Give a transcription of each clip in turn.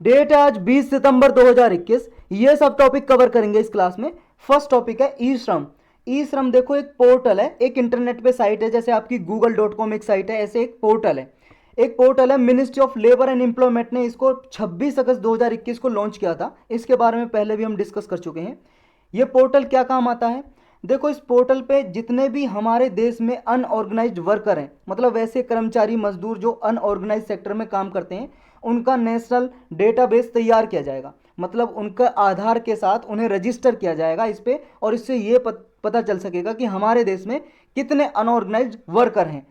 Date है आज 20 सितंबर 2021। ये सब टॉपिक कवर करेंगे इस क्लास में। फर्स्ट टॉपिक है ई श्रम। ई श्रम देखो एक पोर्टल है, एक इंटरनेट पे साइट है, जैसे आपकी google.com एक साइट है, ऐसे एक पोर्टल है। एक पोर्टल है, ministry of labour and employment ने इसको 26 अगस्त 2021 को लॉन्च किया था। इसके बारे में पहले भी हम डिस्कस कर चुके हैं। ये पोर्टल क्या काम आता है? देखो, इस पोर्टल पे जितने भी हमारे देश में अनऑर्गेनाइज्ड वर्कर हैं, मतलब वैसे कर्मचारी मजदूर जो अनऑर्गेनाइज सेक्टर में काम करते हैं, उनका नेशनल डेटाबेस तैयार किया जाएगा। मतलब उनका आधार के साथ उन्हें रजिस्टर किया जाएगा इस पे, और इससे ये पता चल सकेगा कि हमारे देश में कितने अनऑर्गेनाइज्ड वर्कर हैं।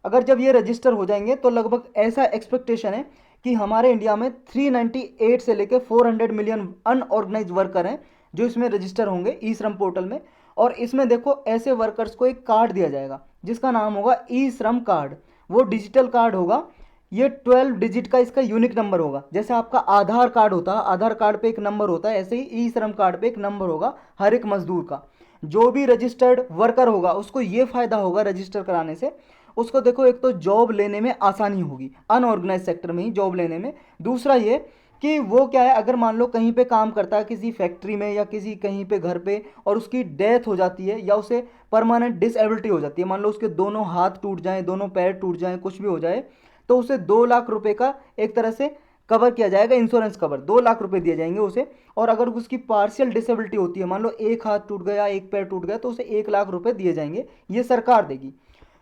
अगर जब ये रजिस्टर हो जाएंगे तो लगभग ऐसा एक्सपेक्टेशन है कि हमारे इंडिया में 398 से लेकर 400 मिलियन अनऑर्गेनाइज्ड वर्कर हैं जो इसमें रजिस्टर होंगे ई श्रम पोर्टल में। और इसमें देखो, ऐसे वर्कर्स को एक कार्ड दिया जाएगा जिसका नाम होगा ई श्रम कार्ड। वो डिजिटल कार्ड होगा। ये 12 डिजिट का इसका यूनिक नंबर होगा। जैसे आपका आधार कार्ड होता है, आधार कार्ड पे एक नंबर होता है, ऐसे ही ई श्रम कार्ड पे एक नंबर होगा हर एक मजदूर का। जो भी रजिस्टर्ड वर्कर होगा उसको ये फायदा होगा रजिस्टर कराने से, उसको देखो एक तो जॉब लेने में आसानी होगी, अनऑर्गेनाइज सेक्टर में ही जॉब लेने में। दूसरा ये कि वो क्या है, अगर मान लो कहीं पे काम करता है किसी फैक्ट्री में या किसी कहीं पे घर पे, और उसकी डेथ हो जाती है या उसे परमानेंट डिसेबिलिटी हो जाती है, मान लो उसके दोनों हाथ टूट जाएं, दोनों पैर टूट जाएं, कुछ भी हो जाए, तो उसे 2 लाख रुपए का एक तरह से कवर किया जाएगा, इंश्योरेंस कवर 2 लाख रुपए दिए जाएंगे उसे। और अगर उसकी पार्शियल डिसेबिलिटी होती है, मान लो एक हाथ टूट गया, एक पैर टूट गया, तो उसे 1 लाख रुपए दिए जाएंगे, ये सरकार देगी।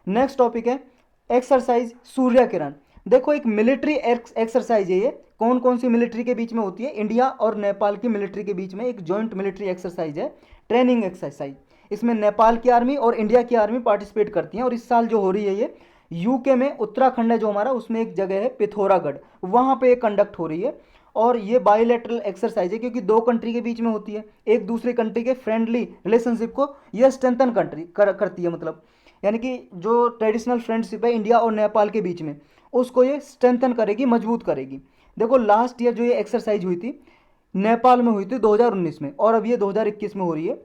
नेक्स्ट टॉपिक है एक्सरसाइज सूर्य किरण। देखो, एक मिलिट्री एक्सरसाइज है ये। कौन कौन सी मिलिट्री के बीच में होती है? इंडिया और नेपाल की मिलिट्री के बीच में एक जॉइंट मिलिट्री एक्सरसाइज है, ट्रेनिंग एक्सरसाइज। इसमें नेपाल की आर्मी और इंडिया की आर्मी पार्टिसिपेट करती हैं। और इस साल जो हो रही है ये यूके में, उत्तराखंड है जो हमारा, उसमें एक जगह है पिथौरागढ़, वहाँ पे कंडक्ट हो रही है। और ये बायोलेटरल एक्सरसाइज है क्योंकि दो कंट्री के बीच में होती है। एक दूसरे कंट्री के फ्रेंडली रिलेशनशिप को यह स्ट्रेंथन करती है, मतलब यानी कि जो ट्रेडिशनल फ्रेंडशिप है इंडिया और नेपाल के बीच में, उसको ये स्ट्रेंथन करेगी, मजबूत करेगी। देखो, लास्ट ईयर जो ये एक्सरसाइज हुई थी नेपाल में हुई थी 2019 में, और अब ये 2021 में हो रही है।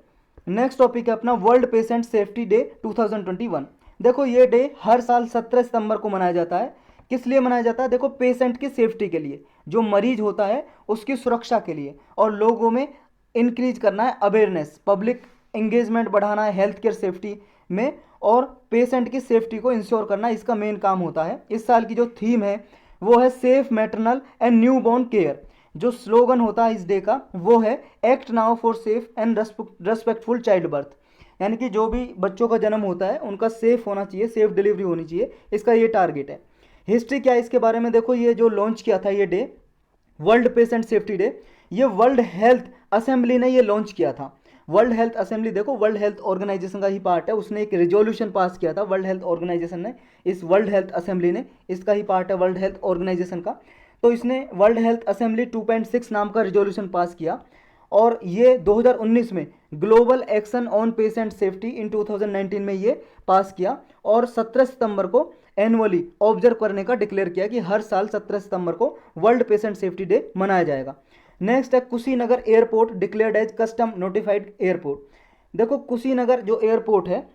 नेक्स्ट टॉपिक है अपना वर्ल्ड पेशेंट सेफ्टी डे 2021। देखो, ये डे हर साल 17 सितंबर को मनाया जाता है। किस लिए मनाया जाता है? देखो, पेशेंट की सेफ्टी के लिए, जो मरीज होता है उसकी सुरक्षा के लिए, और लोगों में इंक्रीज करना है अवेयरनेस, पब्लिक एंगेजमेंट बढ़ाना है हेल्थ केयर सेफ्टी में, और पेशेंट की सेफ्टी को इंश्योर करना इसका मेन काम होता है। इस साल की जो थीम है वो है safe maternal and new born care. जो स्लोगन होता है इस डे का वो है act now for safe and respectful child birth. यानी कि जो भी बच्चों का जन्म होता है उनका सेफ होना चाहिए, सेफ डिलीवरी होनी चाहिए, इसका ये टारगेट है। हिस्ट्री क्या है इसके बारे में? देखो, ये जो लॉन्च किया था ये day, world patient safety day, ये वर्ल्ड हेल्थ असेंबली ने ये लॉन्च किया था। वर्ल्ड हेल्थ असेंबली, देखो वर्ल्ड हेल्थ ऑर्गेनाइजेशन का ही पार्ट है, उसने एक रिजोल्यूशन पास किया था वर्ल्ड हेल्थ ऑर्गेनाइजेशन ने, इस वर्ल्ड हेल्थ असेंबली ने, इसका ही पार्ट है वर्ल्ड हेल्थ ऑर्गेनाइजेशन का। तो इसने वर्ल्ड हेल्थ असेंबली 2.6 नाम का रिजोल्यूशन पास किया, और ये 2019 में global action on patient safety in 2019 में ये पास किया, और 17 सितंबर को एनुअली ऑब्जर्व करने का डिक्लेयर किया कि हर साल 17 सितंबर को वर्ल्ड पेशेंट सेफ्टी डे मनाया जाएगा। नेक्स्ट है Kushinagar airport declared as custom notified airport. देखो, कुशीनगर जो एयरपोर्ट है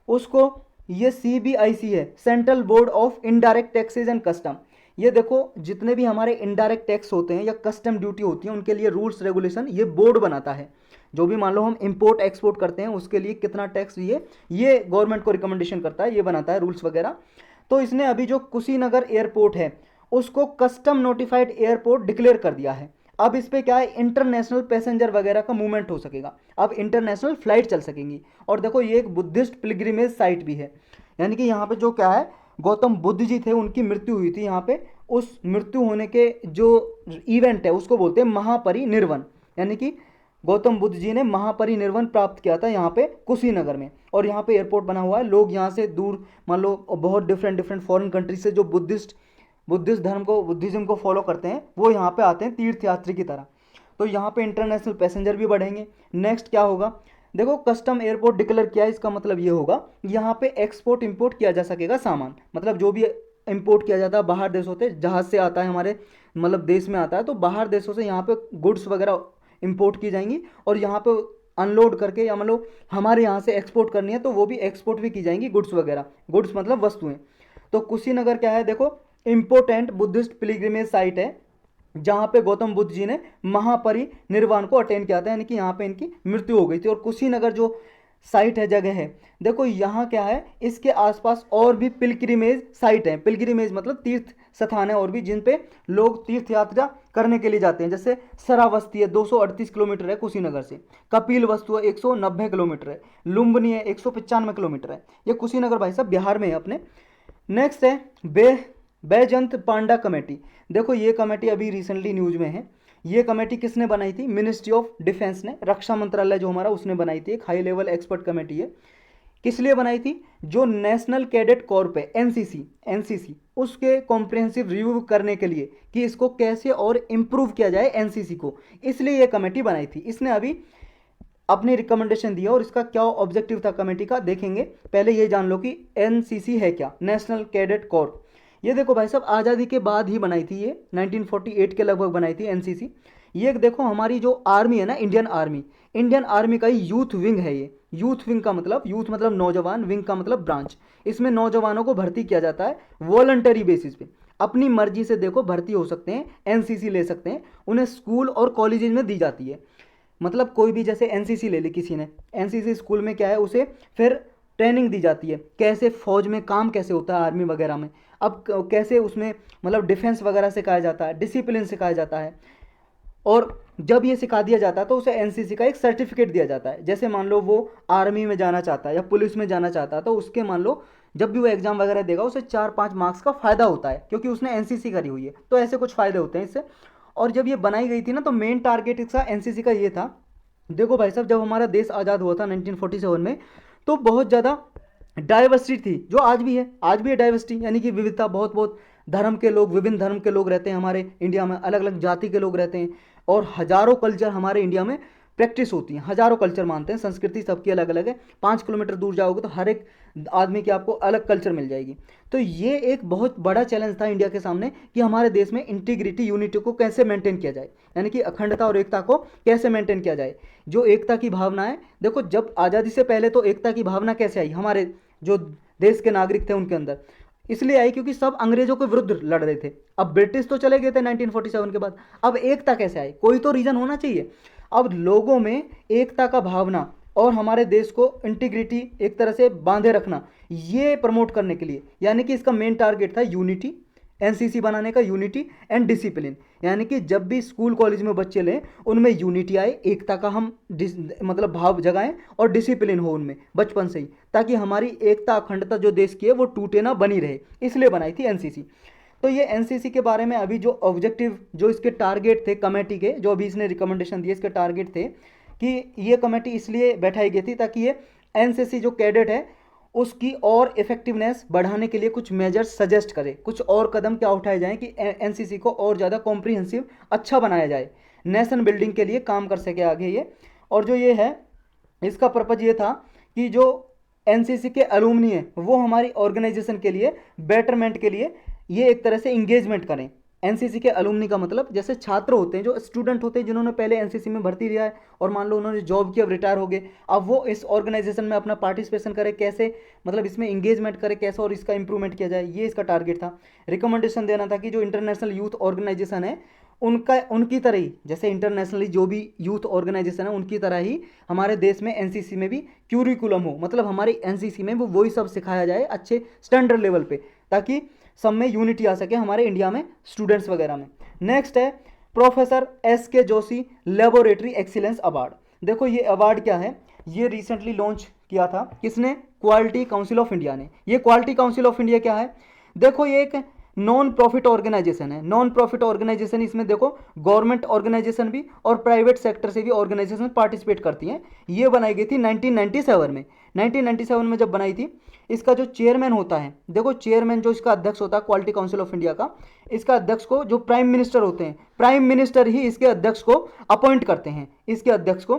उसको, ये CBIC है, central board of indirect taxes and custom. ये देखो, जितने भी हमारे इनडायरेक्ट टैक्स होते हैं या कस्टम ड्यूटी होती है उनके लिए रूल्स रेगुलेशन ये बोर्ड बनाता है। जो भी मान लो हम इंपोर्ट एक्सपोर्ट करते हैं उसके लिए कितना टैक्स, ये गवर्नमेंट को रिकमेंडेशन करता है, ये बनाता है रूल्स वगैरह। तो इसने अभी जो कुशीनगर एयरपोर्ट है उसको कस्टम नोटिफाइड एयरपोर्ट डिक्लेयर कर दिया है। अब इस पे क्या है, इंटरनेशनल पैसेंजर वगैरह का मूवमेंट हो सकेगा, अब इंटरनेशनल फ्लाइट चल सकेंगी। और देखो, ये एक बुद्धिस्ट पिलग्रिमेज साइट भी है, यानी कि यहाँ पे जो क्या है, गौतम बुद्ध जी थे, उनकी मृत्यु हुई थी यहाँ पे। उस मृत्यु होने के जो इवेंट है उसको बोलते हैं महापरिनिर्वाण, यानी कि गौतम बुद्ध जी ने महापरिनिर्वाण प्राप्त किया था यहाँ पे कुशीनगर में। और यहाँ पे एयरपोर्ट बना हुआ है, लोग यहाँ से दूर, मान लो बहुत डिफरेंट डिफरेंट फॉरेन कंट्री से जो बुद्धिस्ट धर्म को, बुद्धिज्म को फॉलो करते हैं, वो यहाँ पे आते हैं तीर्थयात्री की तरह। तो यहाँ पे इंटरनेशनल पैसेंजर भी बढ़ेंगे। नेक्स्ट क्या होगा? देखो, कस्टम एयरपोर्ट डिक्लेयर किया है, इसका मतलब ये होगा यहाँ पे एक्सपोर्ट इंपोर्ट किया जा सकेगा सामान, मतलब जो भी इंपोर्ट किया जाता है बाहर देशों से, जहाज से आता है हमारे मतलब देश में आता है, तो बाहर देशों से यहाँ पे गुड्स वगैरह इंपोर्ट की जाएंगी, और यहाँ पे अनलोड करके, या मतलब हमारे यहाँ से एक्सपोर्ट करनी है तो वो भी एक्सपोर्ट भी की जाएंगी गुड्स वगैरह, गुड्स मतलब वस्तुएं। तो कुशीनगर क्या है, देखो इम्पोर्टेंट बुद्धिस्ट पिलग्रिमेज साइट है, जहाँ पे गौतम बुद्ध जी ने महापरिनिर्वाण को अटेन किया था, यानी कि यहाँ पे इनकी मृत्यु हो गई थी। और कुशीनगर जो साइट है, जगह है, देखो यहाँ क्या है, इसके आसपास और भी पिलग्रिमेज साइट है। पिलग्रिमेज मतलब तीर्थ स्थान है और भी, जिन पे लोग तीर्थ यात्रा करने के लिए जाते हैं। जैसे सरावस्ती है, 238 किलोमीटर है कुशीनगर से। कपिल वस्तु है, 190 किलोमीटर है। लुम्बिनी है, 195 किलोमीटर है। ये कुशीनगर भाई साहब बिहार में है अपने। नेक्स्ट है बैजंत पांडा कमेटी। देखो ये कमेटी अभी रिसेंटली न्यूज में है। ये कमेटी किसने बनाई थी? मिनिस्ट्री ऑफ डिफेंस ने, रक्षा मंत्रालय जो हमारा, उसने बनाई थी। एक हाई लेवल एक्सपर्ट कमेटी है। किस लिए बनाई थी? जो नेशनल कैडेट कॉर्प है, एनसीसी, उसके कॉम्प्रिहेंसिव रिव्यू करने के लिए कि इसको कैसे और इम्प्रूव किया जाए एनसीसी को, इसलिए ये कमेटी बनाई थी। इसने अभी अपनी रिकमेंडेशन दिया और इसका क्या ऑब्जेक्टिव था कमेटी का, देखेंगे। पहले ये जान लो कि एनसीसी है क्या, नेशनल कैडेट कॉर्प। ये देखो भाई साहब आज़ादी के बाद ही बनाई थी ये, 1948 के लगभग बनाई थी एनसीसी। ये देखो हमारी जो आर्मी है ना, इंडियन आर्मी का ही यूथ विंग है ये। यूथ विंग का मतलब, यूथ मतलब नौजवान, विंग का मतलब ब्रांच। इसमें नौजवानों को भर्ती किया जाता है वॉलंटरी बेसिस पे, अपनी मर्जी से देखो भर्ती हो सकते हैं, एनसीसी ले सकते हैं। उन्हें स्कूल और कॉलेजेस में दी जाती है। मतलब कोई भी जैसे एनसीसी ले ली किसी ने, एनसीसी स्कूल में क्या है, उसे फिर ट्रेनिंग दी जाती है, कैसे फौज में काम कैसे होता है, आर्मी वगैरह में। अब कैसे उसमें मतलब डिफेंस वगैरह सिखाया जाता है, डिसिप्लिन सिखाया जाता है। और जब ये सिखा दिया जाता है तो उसे एनसीसी का एक सर्टिफिकेट दिया जाता है। जैसे मान लो वो आर्मी में जाना चाहता है या पुलिस में जाना चाहता है, तो उसके मान लो जब भी वो एग्जाम वगैरह देगा उसे 4-5 मार्क्स का फायदा होता है, क्योंकि उसने एनसीसी करी हुई है। तो ऐसे कुछ फायदे होते हैं इससे। और जब ये बनाई गई थी ना, तो मेन टारगेट इसका एनसीसी का ये था। देखो भाई साहब, जब हमारा देश आज़ाद हुआ था 1947 में, तो बहुत ज़्यादा डाइवर्सिटी थी, जो आज भी है डाइवर्सिटी, यानी कि विविधता। बहुत बहुत धर्म के लोग, विभिन्न धर्म के लोग रहते हैं हमारे इंडिया में, अलग अलग जाति के लोग रहते हैं। और हजारों कल्चर हमारे इंडिया में प्रैक्टिस होती हैं, हजारों कल्चर मानते हैं। संस्कृति सबकी अलग अलग है। 5 किलोमीटर दूर जाओगे तो हर एक आदमी की आपको अलग कल्चर मिल जाएगी। तो ये एक बहुत बड़ा चैलेंज था इंडिया के सामने कि हमारे देश में इंटीग्रिटी, यूनिटी को कैसे मेंटेन किया जाए, यानी कि अखंडता और एकता को कैसे मेंटेन किया जाए। जो एकता की भावना है, देखो जब आज़ादी से पहले तो एकता की भावना कैसे आई हमारे जो देश के नागरिक थे उनके अंदर, इसलिए आई क्योंकि सब अंग्रेजों के विरुद्ध लड़ रहे थे। अब ब्रिटिश तो चले गए थे 1947 के बाद, अब एकता कैसे आई? कोई तो रीजन होना चाहिए। अब लोगों में एकता का भावना और हमारे देश को इंटीग्रिटी एक तरह से बांधे रखना, ये प्रमोट करने के लिए, यानी कि इसका मेन टारगेट था यूनिटी, एनसीसी बनाने का, यूनिटी एंड डिसिप्लिन। यानी कि जब भी स्कूल कॉलेज में बच्चे लें उनमें यूनिटी आए, एकता का हम मतलब भाव जगाएं, और डिसिप्लिन हो उनमें बचपन से ही, ताकि हमारी एकता अखंडता जो देश की है वो टूटे ना, बनी रहे। इसलिए बनाई थी एनसीसी। तो ये एनसीसी के बारे में अभी जो ऑब्जेक्टिव, जो इसके टारगेट थे कमेटी के, जो अभी इसने रिकमेंडेशन दिए, इसके टारगेट थे कि ये कमेटी इसलिए बैठाई गई थी ताकि ये एनसीसी जो कैडेट है उसकी और इफेक्टिवनेस बढ़ाने के लिए कुछ मेजर्स सजेस्ट करे, कुछ और कदम क्या उठाए जाएं कि एनसीसी को और ज़्यादा कॉम्प्रिहेंसिव, अच्छा बनाया जाए, नेशन बिल्डिंग के लिए काम कर सके आगे ये। और जो ये है, इसका पर्पज़ ये था कि जो एनसीसी के अलुमनी है वो हमारी ऑर्गेनाइजेशन के लिए, बेटरमेंट के लिए ये एक तरह से इंगेजमेंट करें। एनसीसी के अलुमनी का मतलब जैसे छात्र होते हैं, जो स्टूडेंट होते हैं जिन्होंने पहले एनसीसी में भर्ती लिया है और मान लो उन्होंने जॉब किया, अब रिटायर हो गए, अब वो इस ऑर्गेनाइजेशन में अपना पार्टिसिपेशन करे, कैसे मतलब इसमें इंगेजमेंट करे कैसे, और इसका इंप्रूवमेंट किया जाए, ये इसका टारगेट था। रिकमेंडेशन देना था कि जो इंटरनेशनल यूथ ऑर्गेनाइजेशन है उनकी तरह ही, जैसे इंटरनेशनली जो भी यूथ ऑर्गेनाइजेशन है उनकी तरह ही हमारे देश में एनसीसी में भी क्यूरिकुलम हो, मतलब हमारी एनसीसी में वो वही सब सिखाया जाए अच्छे स्टैंडर्ड लेवल पे, ताकि सब में यूनिटी आ सके हमारे इंडिया में, स्टूडेंट्स वगैरह में। नेक्स्ट है प्रोफेसर एस के जोशी लेबोरेटरी एक्सीलेंस अवार्ड। देखो ये अवार्ड क्या है, ये रिसेंटली लॉन्च किया था किसने? क्वालिटी काउंसिल ऑफ इंडिया ने। ये क्वालिटी काउंसिल ऑफ इंडिया क्या है? देखो ये एक नॉन प्रॉफिट ऑर्गेनाइजेशन है। नॉन प्रॉफिट ऑर्गेनाइजेशन, इसमें देखो गवर्नमेंट ऑर्गेनाइजेशन भी और प्राइवेट सेक्टर से भी ऑर्गेनाइजेशन पार्टिसिपेट करती हैं। ये बनाई गई थी 1997 में। 1997 में जब बनाई थी, इसका जो चेयरमैन होता है, देखो चेयरमैन जो इसका अध्यक्ष होता है क्वालिटी काउंसिल ऑफ इंडिया का, इसका अध्यक्ष को जो प्राइम मिनिस्टर होते हैं, प्राइम मिनिस्टर ही इसके अध्यक्ष को अपॉइंट करते हैं, इसके अध्यक्ष को।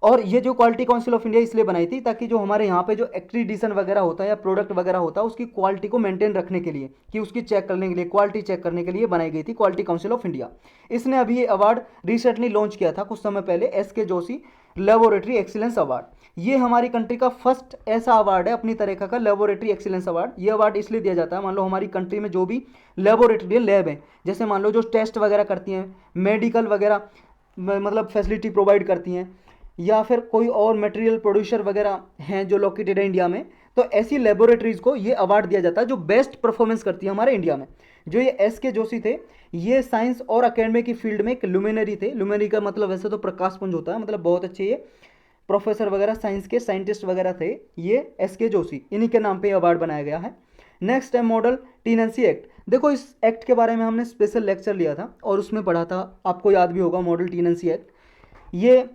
और ये जो क्वालिटी काउंसिल ऑफ इंडिया इसलिए बनाई थी ताकि जो हमारे यहाँ पे जो एक्रीडिशन वगैरह होता है या प्रोडक्ट वगैरह होता है उसकी क्वालिटी को मेंटेन रखने के लिए, कि उसकी चेक करने के लिए, क्वालिटी चेक करने के लिए बनाई गई थी क्वालिटी काउंसिल ऑफ इंडिया। इसने अभी ये अवार्ड रिसेंटली लॉन्च किया था कुछ समय पहले, एस के जोशी लेबोरेटरी एक्सीलेंस अवार्ड। ये हमारी कंट्री का फर्स्ट ऐसा अवार्ड है अपनी तरह का लेबोरेटरी एक्सीलेंस अवार्ड। ये अवार्ड इसलिए दिया जाता है, मान लो हमारी कंट्री में जो भी लेबोरेटरी लैब है, जैसे मान लो जो टेस्ट वगैरह करती हैं, मेडिकल वगैरह मतलब फैसिलिटी प्रोवाइड करती हैं, या फिर कोई और मटेरियल प्रोड्यूसर वगैरह हैं जो लोकेटेड है इंडिया में, तो ऐसी लेबोरेटरीज को ये अवार्ड दिया जाता है जो बेस्ट परफॉर्मेंस करती है हमारे इंडिया में। जो ये एस के जोशी थे, ये साइंस और अकेडमी की फील्ड में एक लुमिनरी थे। लुमिनरी का मतलब वैसे तो प्रकाश पुंज होता है, मतलब बहुत अच्छे ये प्रोफेसर वगैरह साइंस के साइंटिस्ट वगैरह थे ये एस के जोशी, इन्हीं के नाम पे अवार्ड बनाया गया है। नेक्स्ट है मॉडल टीनेंसी एक्ट। देखो इस एक्ट के बारे में हमने स्पेशल लेक्चर लिया था और उसमें पढ़ा था, आपको याद भी होगा मॉडल टीनेंसी एक्ट। ये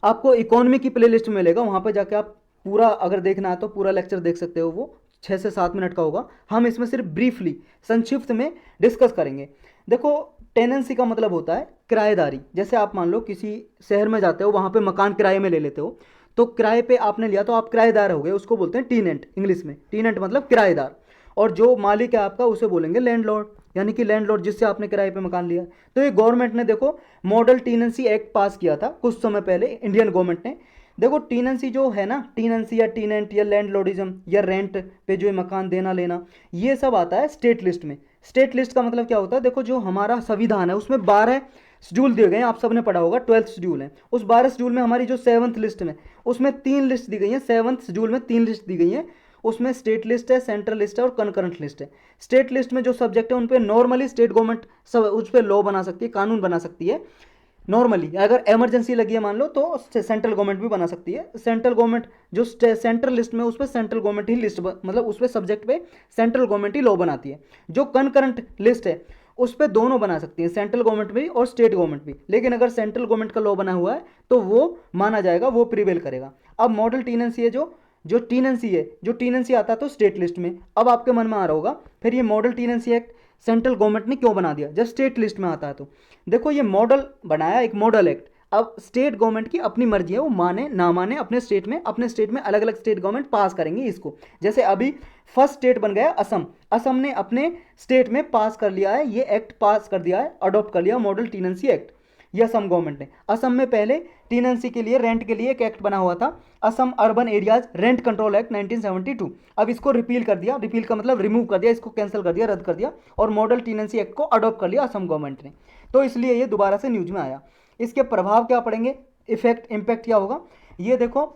आपको इकोनॉमी की प्ले लिस्ट में मिलेगा, वहाँ पर जाके आप पूरा अगर देखना है तो पूरा लेक्चर देख सकते हो, वो 6 से 7 मिनट का होगा। हम इसमें सिर्फ ब्रीफली संक्षिप्त में डिस्कस करेंगे। देखो टेनेंसी का मतलब होता है किराएदारी। जैसे आप मान लो किसी शहर में जाते हो, वहाँ पे मकान किराए में ले लेते हो, तो किराए पे आपने लिया तो आप किराएदार हो गए, उसको बोलते हैं टीनेंट इंग्लिश में। टीनेंट मतलब किराएदार। और जो मालिक है आपका उसे बोलेंगे लैंडलॉर्ड, यानी कि लैंडलॉर्ड जिससे आपने किराए पे मकान लिया। तो ये गवर्नमेंट ने देखो मॉडल टीनेंसी एक्ट पास किया था कुछ समय पहले, इंडियन गवर्नमेंट ने। देखो टीनेंसी जो है ना, टीनेंसी या टीनेंट या लैंडलॉर्डिज्म या रेंट पे जो मकान देना लेना, ये सब आता है स्टेट लिस्ट में। स्टेट लिस्ट का मतलब क्या होता है, देखो जो हमारा संविधान है उसमें 12 शेड्यूल दिए गए हैं, आप सबने पढ़ा होगा 12th शेड्यूल है। उस 12 शेड्यूल में हमारी जो 7th लिस्ट में, उसमें 3 लिस्ट दी गई है। 7th शेड्यूल में 3 लिस्ट दी गई है, उसमें स्टेट लिस्ट है, सेंट्रल लिस्ट है और कंकरेंट लिस्ट है। स्टेट लिस्ट में जो सब्जेक्ट है उन पे नॉर्मली स्टेट गवर्नमेंट सब उस पर लॉ बना सकती है, कानून बना सकती है नॉर्मली। अगर इमरजेंसी लगी है मान लो तो सेंट्रल गवर्नमेंट भी बना सकती है। सेंट्रल गवर्नमेंट जो सेंट्रल लिस्ट में उस पर सेंट्रल गवर्नमेंट ही लिस्ट मतलब उस पर सब्जेक्ट पे सेंट्रल गवर्नमेंट ही लॉ बनाती है। जो कनकरेंट लिस्ट है उस पर दोनों बना सकती है, सेंट्रल गवर्नमेंट भी और स्टेट गवर्नमेंट भी। लेकिन अगर सेंट्रल गवर्नमेंट का लॉ बना हुआ है तो वो माना जाएगा, वो प्रिवेल करेगा। अब मॉडल टीनेंसी है जो टीनेंसी है, जो टीनेंसी आता तो स्टेट लिस्ट में। अब आपके मन में आ रहा होगा फिर ये model tenancy act central government ने क्यों बना दिया जब स्टेट लिस्ट में आता है? तो देखो ये मॉडल बनाया, एक मॉडल एक्ट। अब स्टेट गवर्नमेंट की अपनी मर्जी है, वो माने ना माने अपने स्टेट में अलग अलग स्टेट गवर्नमेंट पास करेंगे इसको। जैसे अभी फर्स्ट स्टेट बन गया असम, असम ने अपने स्टेट में पास कर लिया है, ये एक्ट पास कर दिया है, अडॉप्ट कर लिया मॉडल टीनेंसी एक्ट, ये असम गवर्नमेंट ने। असम में पहले टीनेंसी के लिए रेंट के लिए एक एक्ट बना हुआ था, Assam urban areas rent control act 1972। अब इसको रिपील कर दिया, रिपील का मतलब रिमूव कर दिया, इसको कैंसिल कर दिया, रद्द कर दिया, और मॉडल टीनेंसी एक्ट को अडॉप्ट कर लिया असम गवर्नमेंट ने। तो इसलिए ये दोबारा से न्यूज में आया। इसके प्रभाव क्या पड़ेंगे, इम्पैक्ट क्या होगा, ये देखो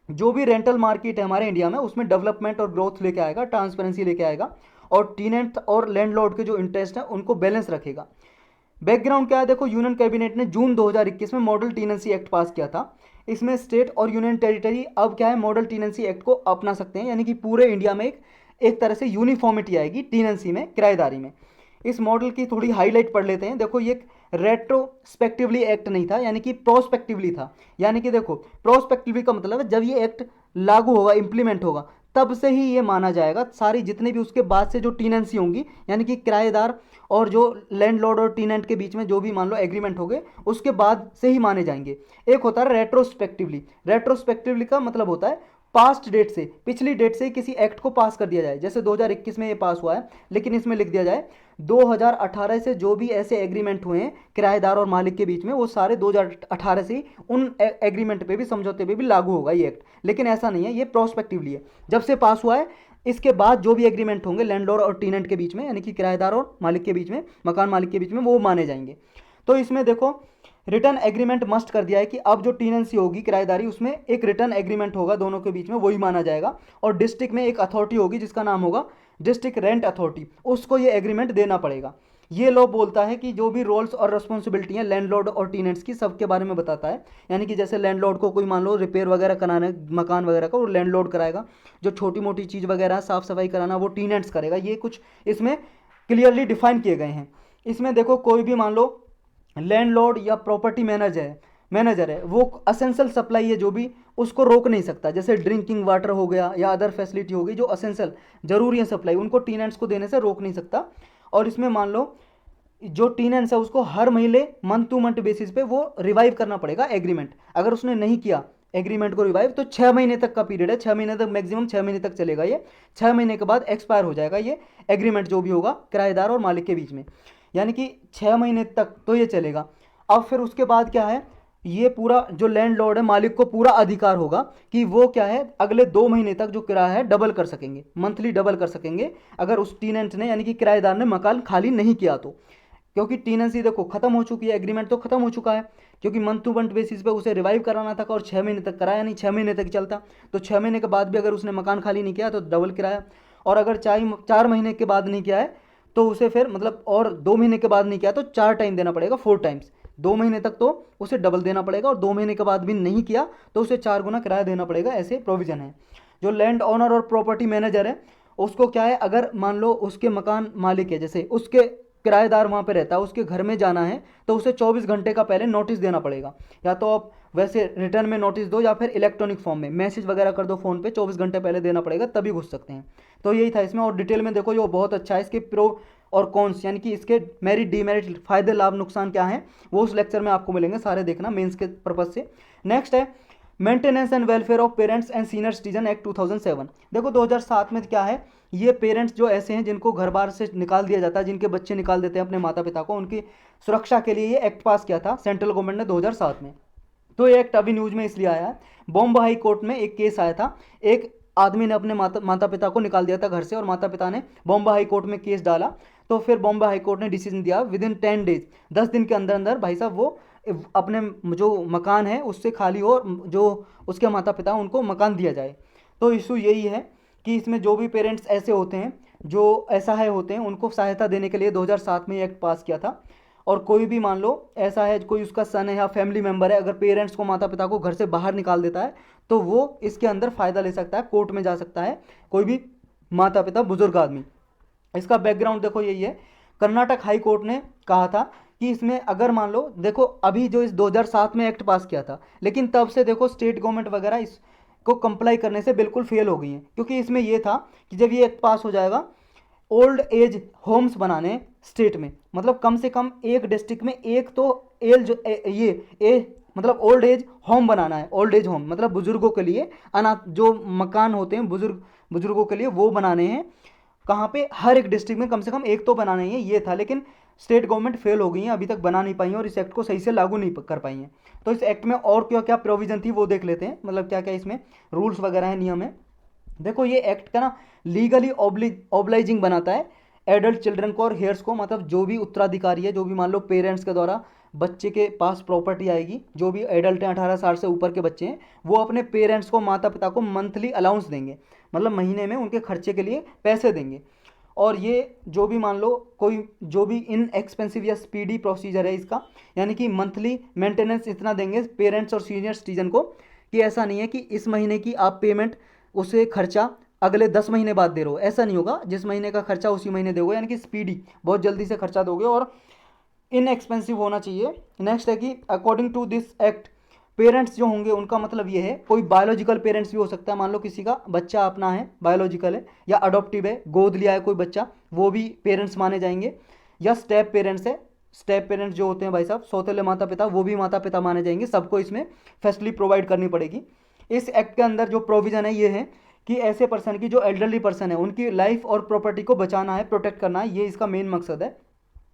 जो भी रेंटल मार्केट है हमारे इंडिया में उसमें डेवलपमेंट और ग्रोथ लेके आएगा, ट्रांसपेरेंसी लेके आएगा, और टीनेंट और लैंडलॉर्ड के जो इंटरेस्ट है उनको बैलेंस रखेगा। बैकग्राउंड क्या है, देखो यूनियन कैबिनेट ने जून 2021 में मॉडल टीनेंसी एक्ट पास किया था। इसमें स्टेट और यूनियन टेरिटरी अब क्या है मॉडल टीनेंसी एक्ट को अपना सकते हैं, यानी कि पूरे इंडिया में एक तरह से यूनिफॉर्मिटी आएगी टीनेंसी में, किराएदारी में। इस मॉडल की थोड़ी हाईलाइट पढ़ लेते हैं। देखो ये रेट्रोस्पेक्टिवली एक्ट नहीं था, यानी कि प्रोस्पेक्टिवली था। यानी कि देखो प्रोस्पेक्टिवली का मतलब है जब ये एक्ट लागू होगा, इंप्लीमेंट होगा, तब से ही ये माना जाएगा। सारी जितने भी उसके बाद से जो टीनेंसी होंगी, यानी कि किराएदार और जो लैंडलॉर्ड और टीनेंट के बीच में जो भी मान लो एग्रीमेंट हो गए, उसके बाद से ही माने जाएंगे। एक होता है रेट्रोस्पेक्टिवली। रेट्रोस्पेक्टिवली का मतलब होता है पास्ट डेट से, पिछली डेट से किसी एक्ट को पास कर दिया जाए। जैसे 2021 में ये पास हुआ है, लेकिन इसमें लिख दिया जाए 2018 से जो भी ऐसे एग्रीमेंट हुए हैं किराएदार और मालिक के बीच में, वो सारे 2018 से उन एग्रीमेंट पे भी, समझौते पे भी लागू होगा ये एक्ट। लेकिन ऐसा नहीं है, ये प्रोस्पेक्टिवली है। जब से पास हुआ है इसके बाद जो भी एग्रीमेंट होंगे लैंडलॉर्ड और टीनेंट के बीच में, यानी कि किराएदार और मालिक के बीच में, मकान मालिक के बीच में, वो माने जाएंगे। तो इसमें देखो रिटर्न एग्रीमेंट मस्ट कर दिया है कि अब जो टीनेंसी होगी किराएदारी, उसमें एक रिटर्न एग्रीमेंट होगा दोनों के बीच में, वही माना जाएगा। और डिस्ट्रिक्ट में एक अथॉरिटी होगी जिसका नाम होगा डिस्ट्रिक्ट रेंट अथॉरिटी, उसको ये एग्रीमेंट देना पड़ेगा। ये लॉ बोलता है कि जो भी रोल्स और रिस्पॉन्सिबिलिटी हैं लैंडलॉर्ड और टीनेंट्स की, सबके बारे में बताता है। यानी कि जैसे लैंडलॉर्ड को कोई मान लो रिपेयर वगैरह कराना मकान वगैरह का, वो लैंडलॉर्ड कराएगा। जो छोटी मोटी चीज़ वगैरह साफ़ सफाई कराना वो टीनेंट्स करेगा। ये कुछ इसमें क्लियरली डिफाइन किए गए हैं। इसमें देखो कोई भी मान लो लैंडलॉर्ड या प्रॉपर्टी मैनेजर है, वो असेंशियल सप्लाई है जो भी, उसको रोक नहीं सकता। जैसे ड्रिंकिंग वाटर हो गया या अदर फैसिलिटी हो गई जो असेंशियल जरूरी है सप्लाई, उनको टीनेंट्स को देने से रोक नहीं सकता। और इसमें मान लो जो टीनेंस है उसको हर महीने मंथ टू मंथ बेसिस पे वो रिवाइव करना पड़ेगा एग्रीमेंट। अगर उसने नहीं किया एग्रीमेंट को रिवाइव तो 6 महीने तक का पीरियड है, 6 महीने तक, मैक्सिमम 6 महीने तक चलेगा ये। 6 महीने के बाद एक्सपायर हो जाएगा ये एग्रीमेंट जो भी होगा किराएदार और मालिक के बीच में, यानी कि 6 महीने तक तो ये चलेगा। अब फिर उसके बाद क्या है, ये पूरा जो लैंडलॉर्ड है, मालिक को पूरा अधिकार होगा कि वो क्या है अगले 2 महीने तक जो किराया है डबल कर सकेंगे, मंथली डबल कर सकेंगे, अगर उस टीनेंट ने यानी कि किराएदार ने मकान खाली नहीं किया तो। क्योंकि टीनेंसी देखो खत्म हो चुकी है, एग्रीमेंट तो खत्म हो चुका है, क्योंकि मंथ टू मंथ बेसिस पे उसे रिवाइव कराना था और 6 महीने तक कराया नहीं, 6 महीने तक चलता। तो 6 महीने के बाद भी अगर उसने मकान खाली नहीं किया तो डबल किराया, और अगर 4 महीने के बाद नहीं किया है तो उसे फिर मतलब, और 2 महीने के बाद नहीं किया तो 4 टाइम देना पड़ेगा, 4 टाइम्स। 2 महीने तक तो उसे डबल देना पड़ेगा, और 2 महीने के बाद भी नहीं किया तो उसे 4 गुना किराया देना पड़ेगा, ऐसे प्रोविजन है। जो लैंड ओनर और प्रॉपर्टी मैनेजर है उसको क्या है, अगर मान लो उसके मकान मालिक है, जैसे उसके किराएदार वहाँ पे रहता है, उसके घर में जाना है तो उसे 24 घंटे का पहले नोटिस देना पड़ेगा। या तो आप वैसे रिटर्न में नोटिस दो या फिर इलेक्ट्रॉनिक फॉर्म में मैसेज वगैरह कर दो फ़ोन पे, 24 घंटे पहले देना पड़ेगा तभी घुस सकते हैं। तो यही था इसमें, और डिटेल में देखो जो बहुत अच्छा है, इसके प्रो और कॉन्स यानी कि इसके मेरिट डीमेरिट, फायदे लाभ नुकसान क्या है वो उस लेक्चर में आपको मिलेंगे, सारे देखना मेंस के पर्पज से। नेक्स्ट है maintenance and welfare of parents and senior citizen act 2007। देखो 2007 में क्या है, ये पेरेंट्स जो ऐसे हैं जिनको घर बार से निकाल दिया जाता है, जिनके बच्चे निकाल देते हैं अपने माता पिता को, उनकी सुरक्षा के लिए ये एक्ट पास किया था सेंट्रल गवर्नमेंट ने 2007 में। तो ये एक्ट अभी न्यूज में इसलिए आया है, बॉम्बे हाई कोर्ट में एक केस आया था, एक आदमी ने अपने माता पिता को निकाल दिया था घर से, और माता पिता ने बॉम्बे हाई कोर्ट में केस डाला। तो फिर बॉम्बे हाई कोर्ट ने डिसीजन दिया विद इन 10 डेज, 10 दिन के अंदर अंदर भाई साहब वो अपने जो मकान है उससे खाली हो, और जो उसके माता पिता उनको मकान दिया जाए। तो इशू यही है कि इसमें जो भी पेरेंट्स ऐसे होते हैं जो ऐसा है होते हैं, उनको सहायता देने के लिए 2007 में ये एक्ट पास किया था। और कोई भी मान लो ऐसा है, कोई उसका सन है या फैमिली मेम्बर है, अगर पेरेंट्स को माता पिता को घर से बाहर निकाल देता है तो वो इसके अंदर फ़ायदा ले सकता है, कोर्ट में जा सकता है कोई भी माता पिता बुजुर्ग आदमी। इसका बैकग्राउंड देखो यही है, कर्नाटक हाई कोर्ट ने कहा था कि इसमें अगर मान लो, देखो अभी जो इस 2007 में एक्ट पास किया था, लेकिन तब से देखो स्टेट गवर्नमेंट वगैरह इसको कंप्लाई करने से बिल्कुल फेल हो गई हैं, क्योंकि इसमें यह था कि जब ये एक्ट पास हो जाएगा ओल्ड एज होम्स बनाने स्टेट में, मतलब कम से कम एक डिस्ट्रिक्ट में एक तो मतलब ओल्ड एज होम बनाना है। ओल्ड एज होम मतलब बुजुर्गों के लिए अनाथ जो मकान होते हैं बुजुर्गों के लिए वो बनाने हैं। कहाँ पे, हर एक डिस्ट्रिक्ट में कम से कम एक तो बनाना ही है, ये था। लेकिन स्टेट गवर्नमेंट फेल हो गई है, अभी तक बना नहीं पाई है और इस एक्ट को सही से लागू नहीं कर पाई हैं। तो इस एक्ट में और क्या क्या प्रोविजन थी वो देख लेते हैं, मतलब क्या क्या इसमें रूल्स वगैरह है, नियम है। देखो ये एक्ट का ना लीगली ऑब्लाइजिंग बनाता है एडल्ट चिल्ड्रन को और हेयर्स को, मतलब जो भी उत्तराधिकारी है, जो भी मान लो पेरेंट्स के द्वारा बच्चे के पास प्रॉपर्टी आएगी, जो भी एडल्ट हैं 18 साल से ऊपर के बच्चे हैं, वो अपने पेरेंट्स को माता पिता को मंथली अलाउंस देंगे, मतलब महीने में उनके खर्चे के लिए पैसे देंगे। और ये जो भी मान लो कोई जो भी इन एक्सपेंसिव या स्पीडी प्रोसीजर है इसका, यानी कि मंथली मेंटेनेंस इतना देंगे पेरेंट्स और सीनियर सिटीजन को, कि ऐसा नहीं है कि इस महीने की आप पेमेंट उसे खर्चा अगले 10 महीने बाद दे रहे हो, ऐसा नहीं होगा। जिस महीने का खर्चा उसी महीने दोगे, यानी कि स्पीडी, बहुत जल्दी से खर्चा दोगे और इनएक्सपेंसिव होना चाहिए। नेक्स्ट है कि according to this act parents जो होंगे उनका मतलब ये है, कोई बायोलॉजिकल पेरेंट्स भी हो सकता है, मान लो किसी का बच्चा अपना है बायोलॉजिकल है या अडॉप्टिव है, गोद लिया है कोई बच्चा, वो भी पेरेंट्स माने जाएंगे। या स्टेप पेरेंट्स है, स्टेप पेरेंट्स जो होते हैं भाई साहब सौतेले माता पिता, वो भी माता पिता माने जाएंगे। सबको इसमें फैसिलिटी प्रोवाइड करनी पड़ेगी। इस एक्ट के अंदर जो प्रोविज़न है ये है कि ऐसे पर्सन की जो एल्डरली पर्सन है उनकी लाइफ और प्रॉपर्टी को बचाना है, प्रोटेक्ट करना है, ये इसका मेन मकसद है।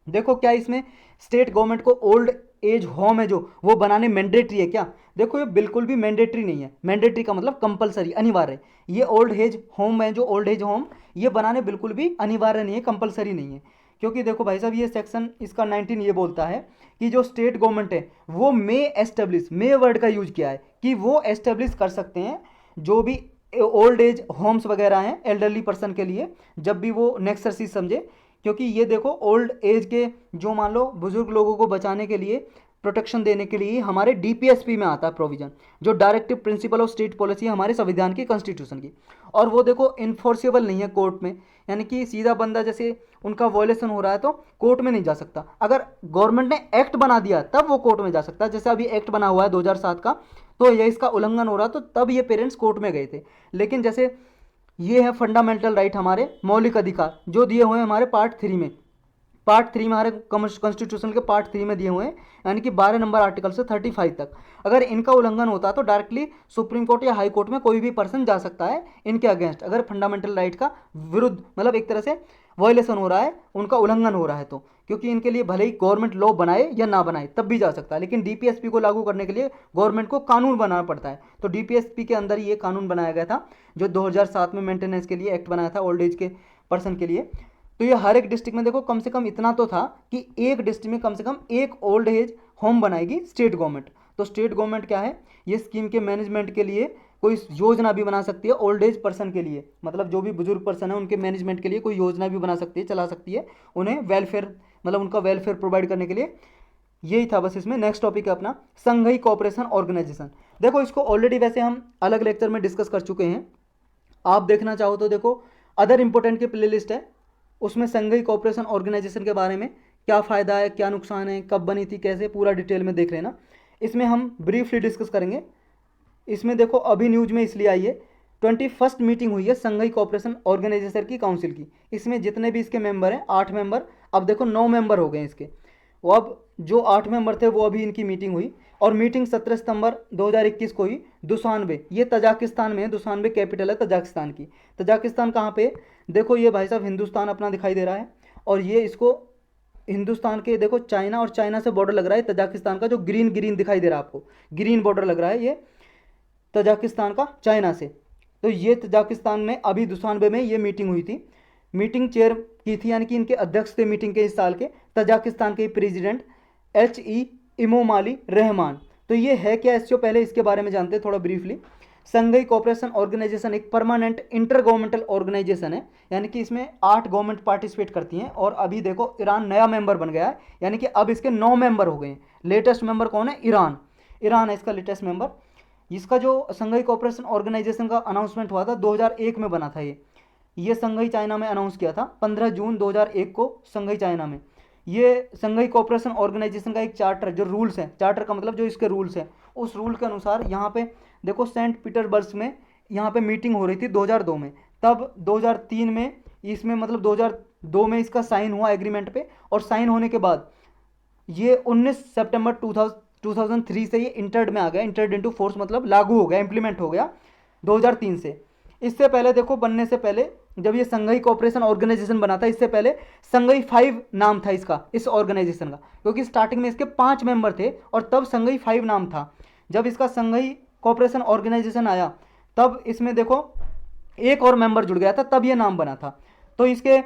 देखो क्या इसमें स्टेट गवर्नमेंट को ओल्ड एज होम है जो वो बनाने मैंडेटरी है क्या? देखो ये बिल्कुल भी मैंडेटरी नहीं है। मैंडेटरी का मतलब कंपलसरी, अनिवार्य है। ये ओल्ड एज होम है जो ओल्ड एज होम, ये बनाने बिल्कुल भी अनिवार्य नहीं है, कंपलसरी नहीं है। क्योंकि देखो भाई साहब ये सेक्शन इसका 19 ये बोलता है कि जो स्टेट गवर्नमेंट है वो मे एस्टेब्लिश, मे वर्ड का यूज किया है कि वो एस्टेब्लिश कर सकते हैं जो भी ओल्ड एज होम्स वगैरह हैं एल्डरली पर्सन के लिए, जब भी वो नेसेसरी समझे। क्योंकि ये देखो ओल्ड एज के जो मान लो बुजुर्ग लोगों को बचाने के लिए, प्रोटेक्शन देने के लिए हमारे डीपीएसपी में आता है प्रोविजन, जो directive principle of state policy है हमारे संविधान की, कॉन्स्टिट्यूशन की। और वो देखो इन्फोर्सेबल नहीं है कोर्ट में, यानी कि सीधा बंदा जैसे उनका वॉयलेशन हो रहा है तो कोर्ट में नहीं जा सकता। अगर गवर्नमेंट ने एक्ट बना दिया तब वो कोर्ट में जा सकता है। जैसे अभी एक्ट बना हुआ है 2007 का, तो ये इसका उल्लंघन हो रहा तो तब ये पेरेंट्स कोर्ट में गए थे। लेकिन जैसे ये है फंडामेंटल राइट, हमारे मौलिक अधिकार जो दिए हुए हैं हमारे पार्ट 3 में, पार्ट 3 में, हमारे कॉन्स्टिट्यूशन के पार्ट 3 में दिए हुए हैं, यानी कि 12 नंबर आर्टिकल से 35 तक। अगर इनका उल्लंघन होता है तो डायरेक्टली सुप्रीम कोर्ट या हाई कोर्ट में कोई भी पर्सन जा सकता है इनके अगेंस्ट, अगर फंडामेंटल राइट का विरुद्ध, मतलब एक तरह से वायलेशन हो रहा है, उनका उल्लंघन हो रहा है तो, क्योंकि इनके लिए भले ही गवर्नमेंट लॉ बनाए या ना बनाए तब भी जा सकता है, लेकिन डीपीएसपी को लागू करने के लिए गवर्नमेंट को कानून बनाना पड़ता है। तो डीपीएसपी के अंदर ये कानून बनाया गया था जो 2007 में मेंटेनेंस के लिए एक्ट बनाया था ओल्ड एज के पर्सन के लिए। तो ये हर एक डिस्ट्रिक्ट में देखो कम से कम इतना तो था कि एक डिस्ट्रिक्ट में कम से कम एक ओल्ड एज होम बनाएगी स्टेट गवर्नमेंट। तो स्टेट गवर्नमेंट क्या है, ये स्कीम के मैनेजमेंट के लिए कोई योजना भी बना सकती है ओल्ड एज पर्सन के लिए, मतलब जो भी बुजुर्ग पर्सन है उनके मैनेजमेंट के लिए कोई योजना भी बना सकती है, चला सकती है, उन्हें वेलफेयर, मतलब उनका वेलफेयर प्रोवाइड करने के लिए। यही था बस इसमें। नेक्स्ट टॉपिक है अपना संघीय कोऑपरेशन ऑर्गेनाइजेशन। देखो इसको ऑलरेडी वैसे हम अलग लेक्चर में डिस्कस कर चुके हैं, आप देखना चाहो तो देखो अदर इंपॉर्टेंट की प्लेलिस्ट है, उसमें संघीय कोऑपरेशन ऑर्गेनाइजेशन के बारे में क्या फ़ायदा है, क्या नुकसान है, कब बनी थी, कैसे, पूरा डिटेल में देख लेना। इसमें हम ब्रीफली डिस्कस करेंगे। इसमें देखो अभी न्यूज में इसलिए आई है, 21st मीटिंग हुई है संघीय कोऑपरेशन ऑर्गेनाइजेशन की काउंसिल की। इसमें जितने भी इसके मेंबर हैं 8 मेंबर, अब देखो 9 मेंबर हो गए इसके। वो अब जो 8 मेंबर थे वो अभी इनकी मीटिंग हुई, और मीटिंग 17 सितंबर 2021 को हुई दुशानबे, ये तजाकिस्तान में है, दुशानबे कैपिटल है तजाकिस्तान की। तजाकिस्तान कहाँ पे, देखो ये भाई साहब हिंदुस्तान अपना दिखाई दे रहा है, और ये इसको हिंदुस्तान के देखो चाइना, और चाइना से बॉर्डर लग रहा है तजाकिस्तान का, जो ग्रीन ग्रीन दिखाई दे रहा है आपको, ग्रीन बॉर्डर लग रहा है ये तजाकिस्तान का चाइना से। तो ये तजाकिस्तान में अभी दुशानबे में ये मीटिंग हुई थी, मीटिंग चेयर की थी, यानी कि इनके अध्यक्ष थे मीटिंग के इस साल के तजाकिस्तान के प्रेसिडेंट HE इमोमाली रहमान। तो ये है क्या एससीओ, पहले इसके बारे में जानते हैं थोड़ा ब्रीफली। संघीय कोऑपरेशन ऑर्गेनाइजेशन एक परमानेंट इंटर गवर्नमेंटल ऑर्गेनाइजेशन है, यानी कि इसमें 8 गवर्नमेंट पार्टिसिपेट करती हैं, और अभी देखो ईरान नया मेंबर बन गया है, यानी कि अब इसके 9 मेंबर हो गए हैं। लेटेस्ट मेंबर कौन है, ईरान, ईरान है इसका लेटेस्ट मेंबर। इसका जो संघीय कोऑपरेशन ऑर्गेनाइजेशन का अनाउंसमेंट हुआ था 2001 में बना था ये संघीय चाइना में अनाउंस किया था 15 जून 2001 को संघीय चाइना में। ये संघीय कोऑपरेशन ऑर्गेनाइजेशन का एक चार्टर, जो रूल्स हैं, चार्टर का मतलब जो इसके रूल्स हैं, उस रूल के अनुसार यहाँ पे देखो सेंट पीटर्सबर्ग में यहाँ पे मीटिंग हो रही थी 2002 में, तब 2003 में इसमें मतलब 2002 में इसका साइन हुआ एग्रीमेंट पे, और साइन होने के बाद ये 19 सितंबर 2003 से ये इंटर्ड में आ गया, इंटर्ड इनटू फोर्स मतलब लागू हो गया, इंप्लीमेंट हो गया 2003 से। इससे पहले देखो बनने से पहले जब ये संघीय कोऑपरेशन ऑर्गेनाइजेशन बना था, इससे पहले संघीय 5 नाम था इसका, इस ऑर्गेनाइजेशन का, क्योंकि स्टार्टिंग में इसके 5 मेंबर थे और तब संघीय 5 नाम था। जब इसका संघीय कोऑपरेशन ऑर्गेनाइजेशन आया तब इसमें देखो एक और मेंबर जुड़ गया था, तब ये नाम बना था। तो इसके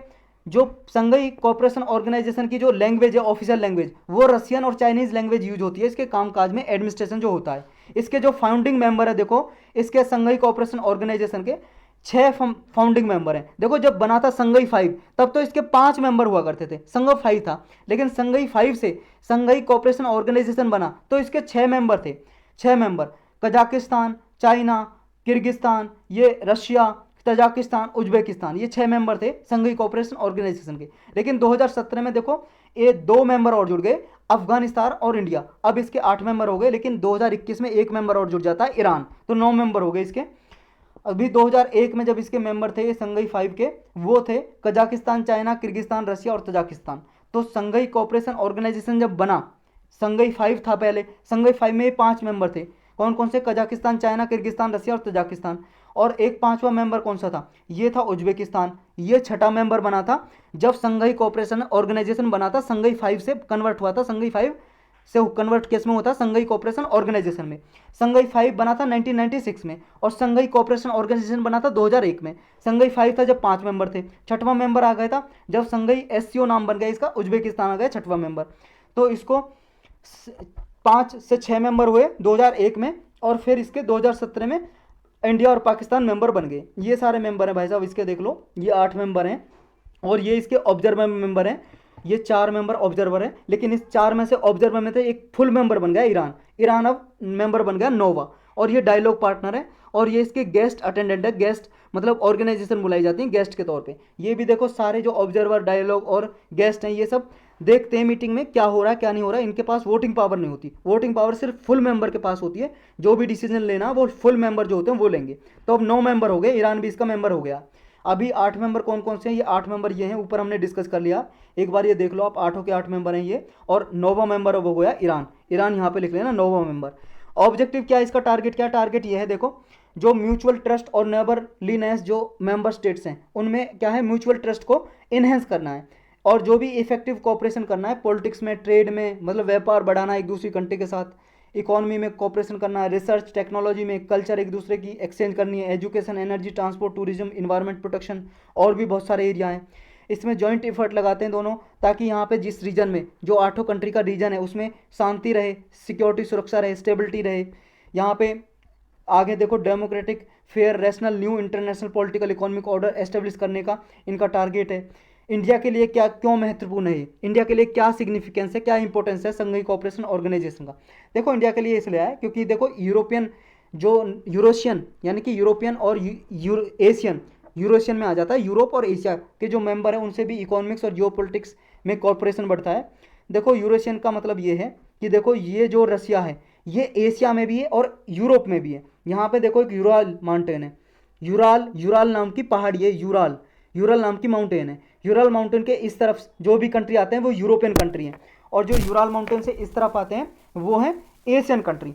जो संघीय कोऑपरेशन ऑर्गेनाइजेशन की जो लैंग्वेज है, ऑफिशियल लैंग्वेज, वो रशियन और चाइनीज लैंग्वेज यूज होती है इसके कामकाज में, एडमिनिस्ट्रेशन जो होता है। इसके जो फाउंडिंग मेंबर है देखो, इसके संघीय कोऑपरेशन ऑर्गेनाइजेशन के 6 फाउंडिंग मेंबर हैं। देखो जब बना था संघीय 5 तब तो इसके 5 मेंबर हुआ करते थे, संघ 5 था, लेकिन संघीय 5 से संघीय कोऑपरेशन ऑर्गेनाइजेशन बना तो इसके 6 मेंबर थे, 6 मेंबर, कजाकिस्तान, चाइना, किर्गिस्तान, ये रशिया, तजाकिस्तान, उज्बेकिस्तान, ये 6 मेंबर थे संघीय कोऑपरेशन ऑर्गेनाइजेशन के। लेकिन 2017 में देखो ये 2 मेंबर और जुड़ गए, अफगानिस्तान और इंडिया, अब इसके 8 मेंबर हो गए। लेकिन 2021 में 1 मेंबर और जुड़ जाता है, ईरान, तो 9 मेंबर हो गए इसके। अभी 2001 में जब इसके मेंबर थे ये संघीय 5 के, वो थे कजाकिस्तान, चाइना, किर्गिस्तान, रशिया और तजाकिस्तान। तो संघीय कोऑपरेशन ऑर्गेनाइजेशन जब बना, संघीय 5 था पहले, संघीय 5 में 5 मेंबर थे, कौन कौन से, कजाकिस्तान, चाइना, किर्गिस्तान, रशिया और तजाकिस्तान। और एक 5वां मेंबर कौन सा था, ये था उज्बेकिस्तान। ये 6ठा मेंबर बना था जब संघीय कोऑपरेशन ऑर्गेनाइजेशन बना था, संघीय 5 से कन्वर्ट हुआ था, संघीय 5 से कन्वर्ट केस में होता संघीय कोऑपरेशन ऑर्गेनाइजेशन में। संघीय 5 बना था 1996 में, और संघीय कोऑपरेशन ऑर्गेनाइजेशन बना था 2001 में। संघीय 5 था जब 5 मेंबर थे, 6वां मेंबर आ गया था जब संघीय SCO नाम बन गया इसका, उज्बेकिस्तान आ गया 6वां मेंबर। तो इसको 5 से 6 मेंबर हुए 2001 में, और फिर इसके 2017 में इंडिया और पाकिस्तान मेंबर बन गए। ये सारे मेंबर हैं भाई साहब इसके, देख लो ये 8 मेंबर हैं, और ये इसके ऑब्जर्वर मेंबर हैं, ये 4 मेंबर ऑब्जर्वर हैं। लेकिन इस 4 में से ऑब्जर्वर में से एक फुल मेंबर बन गया ईरान, ईरान अब मेंबर बन गया 9वां, और ये डायलॉग पार्टनर है, और ये इसके गेस्ट अटेंडेंट है, गेस्ट मतलब ऑर्गेनाइजेशन बुलाई जाती है गेस्ट के तौर पे। ये भी देखो सारे जो ऑब्जर्वर, डायलॉग और गेस्ट हैं, ये सब देखते हैं मीटिंग में क्या हो रहा है क्या नहीं हो रहा है। इनके पास वोटिंग पावर नहीं होती, वोटिंग पावर सिर्फ फुल मेंबर के पास होती है, जो भी डिसीजन लेना वो फुल मेंबर जो होते हैं वो लेंगे। तो अब 9 मेंबर हो गए, ईरान भी इसका मेंबर हो गया। अभी 8 मेंबर कौन कौन से हैं, ये 8 मेंबर ये हैं, ऊपर हमने डिस्कस कर लिया, एक बार ये देख लो आप, 8 के 8 मेंबर हैं ये। और 9वां मेंबर अब हो गया ईरान, ईरान यहाँ पे लिख लेना 9वां मेंबर। ऑब्जेक्टिव क्या है इसका, टारगेट क्या, टारगेट ये है देखो, जो म्यूचुअल ट्रस्ट और नेबरलीनेस जो मेंबर स्टेट्स हैं उनमें क्या है, म्यूचुअल ट्रस्ट को इनहेंस करना है, और जो भी इफेक्टिव कोऑपरेशन करना है पॉलिटिक्स में, ट्रेड में, मतलब व्यापार बढ़ाना एक दूसरी कंट्री के साथ, इकोनॉमी में कोऑपरेशन करना है, रिसर्च टेक्नोलॉजी में, कल्चर एक दूसरे की एक्सचेंज करनी है, education, energy, transport, tourism, environment protection, और भी बहुत सारे एरिया हैं। इसमें जॉइंट एफर्ट लगाते हैं दोनों, ताकि यहाँ पे जिस रीजन में, जो 8 कंट्री का रीजन है उसमें शांति रहे, सिक्योरिटी सुरक्षा रहे, स्टेबिलिटी रहे। यहाँ पे आगे देखो, democratic, fair, rational, new international political economic order establish करने का इनका टारगेट है। इंडिया के लिए क्या, क्यों महत्वपूर्ण है, इंडिया के लिए क्या सिग्निफिकेंस है, क्या इंपॉर्टेंस है संघीय कोऑपरेशन ऑर्गेनाइजेशन का। देखो इंडिया के लिए इसलिए है क्योंकि देखो यूरोपियन, जो यूरोशियन यानी कि यूरोपियन और एशियन, यूरोशियन में आ जाता है, यूरोप और एशिया के जो मेंबर हैं उनसे भी इकोनॉमिक्स और जियोपॉलिटिक्स में कोऑपरेशन बढ़ता है। देखो यूरोशियन का मतलब ये है कि देखो ये जो रसिया है ये एशिया में भी है और यूरोप में भी है। यहाँ पे देखो एक यूराल माउंटेन है, यूराल, यूराल नाम की पहाड़ी है, यूराल, यूराल नाम की माउंटेन है। यूराल माउंटेन के इस तरफ जो भी कंट्री आते हैं वो यूरोपियन कंट्री हैं, और जो यूराल माउंटेन से इस तरफ आते हैं वो हैं एशियन कंट्री।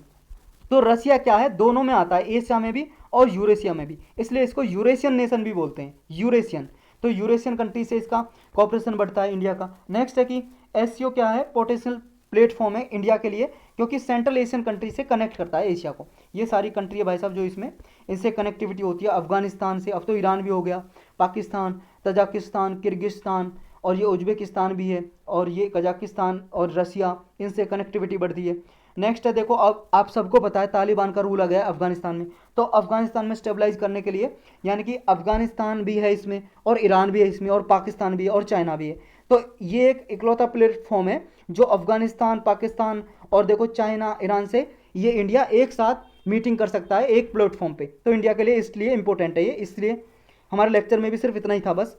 तो रसिया क्या है, दोनों में आता है, एशिया में भी और यूरेशिया में भी, इसलिए इसको यूरेशियन नेशन भी बोलते हैं, यूरेशियन। तो यूरेशियन कंट्री से इसका कॉपरेशन बढ़ता है इंडिया का। नेक्स्ट है कि एससीओ क्या है, पोटेंशियल प्लेटफॉर्म है इंडिया के लिए, क्योंकि सेंट्रल एशियन कंट्री से कनेक्ट करता है एशिया को। ये सारी कंट्री है भाई साहब जो इसमें, इससे कनेक्टिविटी होती है। अफगानिस्तान से, अब तो ईरान भी हो गया, पाकिस्तान, तजाकिस्तान, किर्गिस्तान, और ये उज्बेकिस्तान भी है, और ये कजाकिस्तान और रसिया, इनसे कनेक्टिविटी बढ़ती है। नेक्स्ट है देखो, अब आप सबको पता है तालिबान का रूल आ गया है अफगानिस्तान में, तो अफगानिस्तान में स्टेबलाइज करने के लिए, यानी कि अफगानिस्तान भी है इसमें, और ईरान भी है इसमें, और पाकिस्तान भी है, और चाइना भी है। तो ये एक इकलौता प्लेटफॉर्म है जो अफगानिस्तान, पाकिस्तान और देखो चाइना, ईरान से ये इंडिया एक साथ मीटिंग कर सकता है एक प्लेटफॉर्म पे। तो इंडिया के लिए इसलिए इंपॉर्टेंट है ये, इसलिए हमारे लेक्चर में भी सिर्फ इतना ही था बस।